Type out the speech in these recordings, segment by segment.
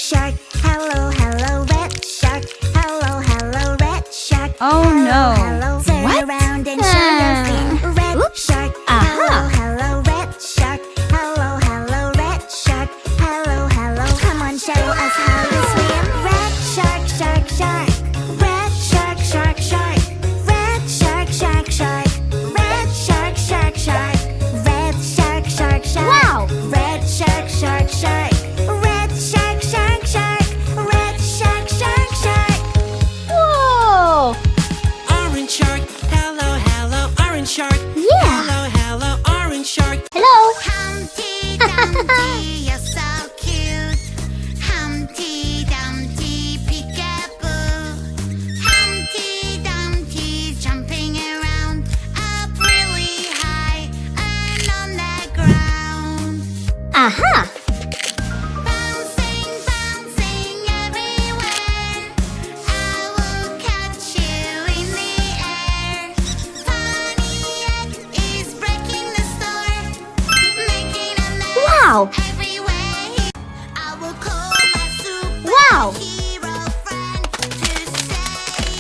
shark. Hello, hello, red shark. Hello, hello, red shark. Oh no. Hello, turn What? around and show your fin. Red shark. Hello, hello, red shark. Hello, hello, red shark. Hello, hello. Come on, show us how you swim. Red shark, shark, shark. Red shark, shark, shark. Red shark, shark, shark. Red shark, shark, shark. Red shark, shark, shark. Wow. Red shark, shark, shark. Red shark, shark, shark. Red shark, shark, shark. Whoa! Orange shark, hello, hello, orange shark. Yeah. Hello, hello, orange shark. Hello. Humpty Dumpty, you're so cute. Humpty Dumpty, peekaboo. Humpty Dumpty's jumping around up really high and on the ground. Aha! Bouncing, bouncing everywhere. I will catch you in the air. Funny egg is breaking the store, making a mess Wow! everywhere. I will call my Wow! superhero friend to save the day.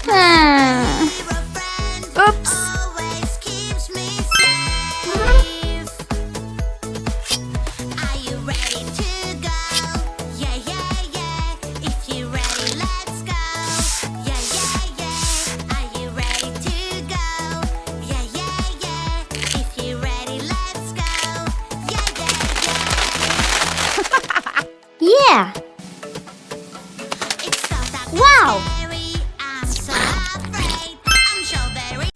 Hero friend Oops. always keeps me safe. Are you ready to go? Yeah, yeah, yeah. If you're ready, let's go. Yeah, yeah, yeah. Are you ready to go? Yeah, yeah, yeah. If you're ready, let's go. Yeah, yeah, yeah. Yeah! It's so dark and Wow. scary. I'm so afraid. I'm sure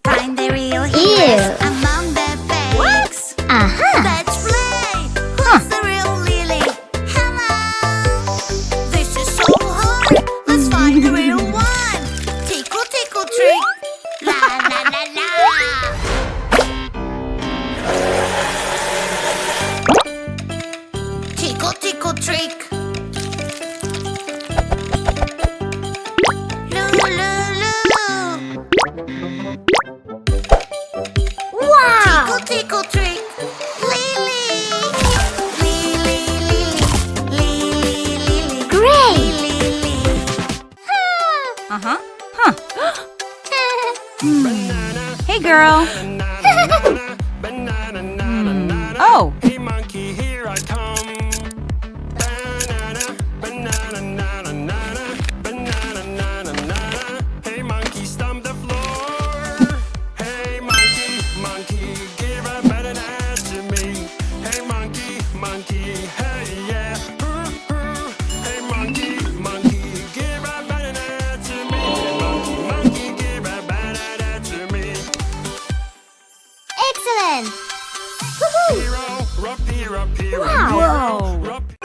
find the real Ew. heroes among the fakes. Aha! Let's play. Who's the real Lily? Hello. This is so hard. Let's find the real one. Tickle, tickle, trick. La la la la. Tickle, tickle, trick. Loo, loo, loo. Wow! Tickle, tickle, trick. Lily. Lily, Lily. Lily, Lily. Great! Lily. Uh-huh. Huh. Banana, Hey, girl. banana, banana. Oh. Hey monkey, here I come. Banana, banana, banana, banana, banana. Hey monkey, stomp the floor. Hey monkey, monkey, give a banana to me. Hey monkey, monkey, hey yeah. Hey monkey, monkey, give a banana to me. Hey monkey, monkey, give a banana to me. Excellent! Woohoo! Hero, rock, hero, hero. Wow. Rock, It's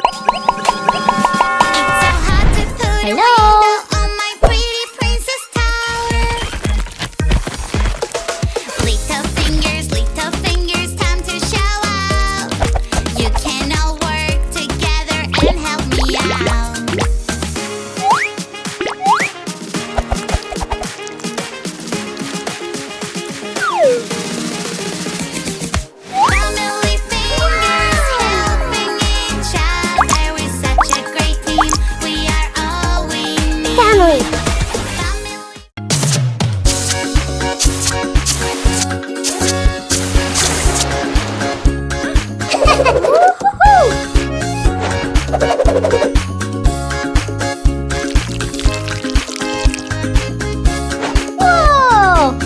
so hard to put a Hello. window on my pretty princess tower. Little fingers, time to show out. You can all work together and help me out. Family fingers helping each other. We're such a great team. We are all we need. Family! Family. Whoa!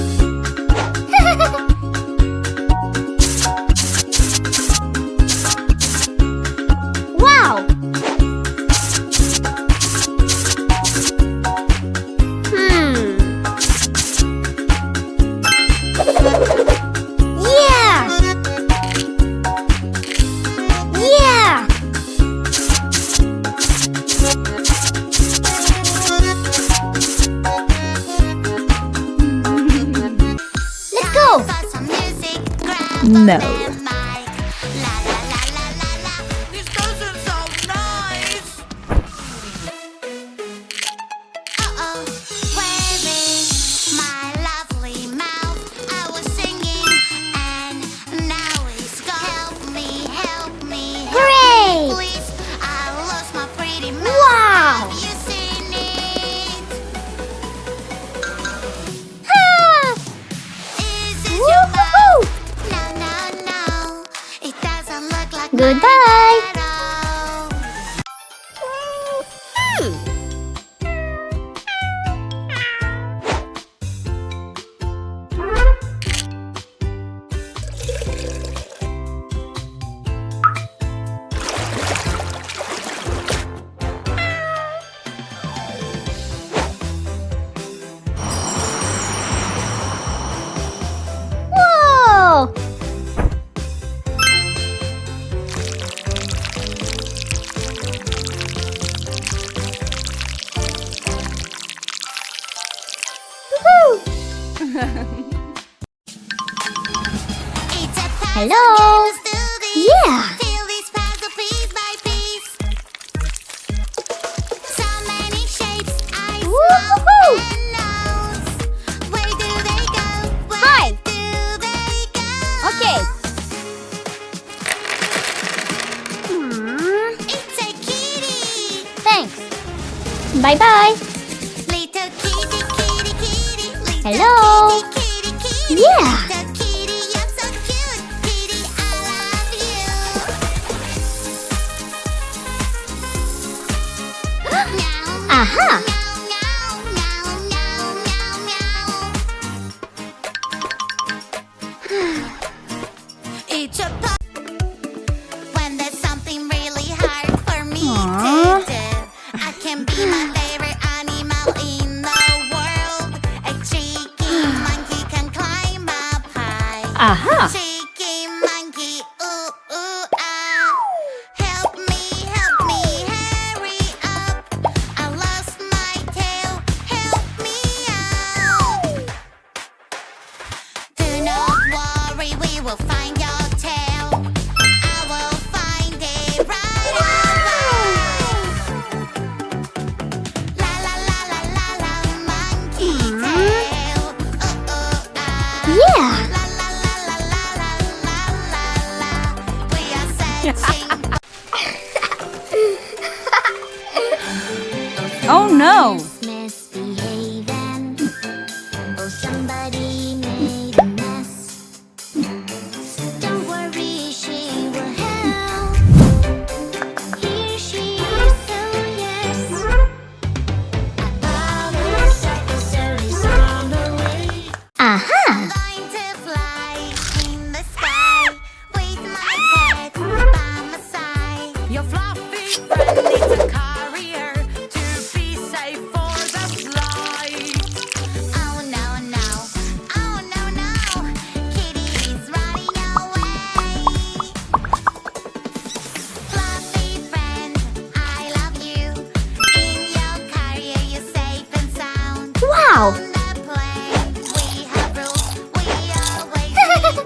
Wow! Yeah! Yeah! Let's go! For some music, grab No. a mic. La la la la la la. This doesn't sound nice. Uh-oh, where is my lovely mouth? I was singing and now it's gone. Help me, help me, help Hooray! me, please. Goodbye. Whoa! Hello. Yeah. Fill these puzzle piece by piece. So many shapes, eyes, mouth, Woo-hoo-hoo. and nose. Where do they go? Where Hi. do they go? Okay. It's a kitty. Thanks. Bye-bye. Little kitty, kitty, kitty. Little Hello. kitty, kitty, kitty. Yeah. Little kitty, you're so cute. Kitty, I love you. Meow, Aha. meow, meow, meow, meow, meow. It's a when there's something really hard for me to do. I can be my favorite animal in the world. A cheeky monkey can climb up high. Aha. Cheeky monkey, ooh, ooh, ah. Help me, hurry up. I lost my tail, help me out. Do not worry, we will find your tail. I will find it right away. La la la la la la, monkey tail. Ooh, ooh, ah. Yeah. La la la la la la la la la. We are searching. Oh no! Misbehaving. Oh, somebody made a mess. Don't worry, she will help. Here she is, oh yes. A police officer is on the way. Aha. Going to fly in the sky with my pet by my side. Your fluffy friend needs a carrier to be safe for the flight. Oh no no, oh no no, Kitty is running away. Fluffy friend, I love you. In your carrier, you're safe and sound. Wow. On the plane, we have rules. We always need.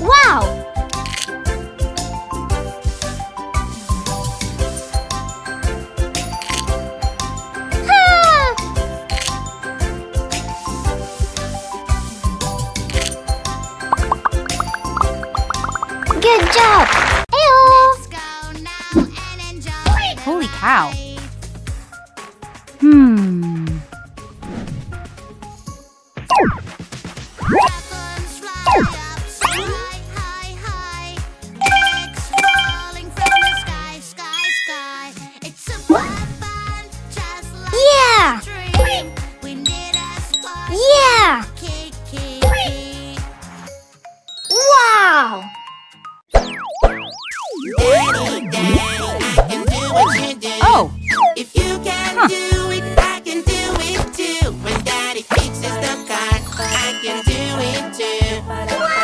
Wow. Ha. Good job. Ew. Let's go now and enjoy the Holy cow. ride. Dragons fly up sky high, high. Eggs falling from the sky, sky, sky. It's super fun, just like Yeah. a dream. We need a spark. Yeah. Kick, kick, kick. Wow. Oh! If you can do it, I can do it too. When Daddy fixes the car, I can do it too.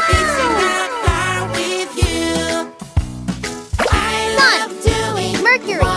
Fixing the car with you. I love doing Mercury.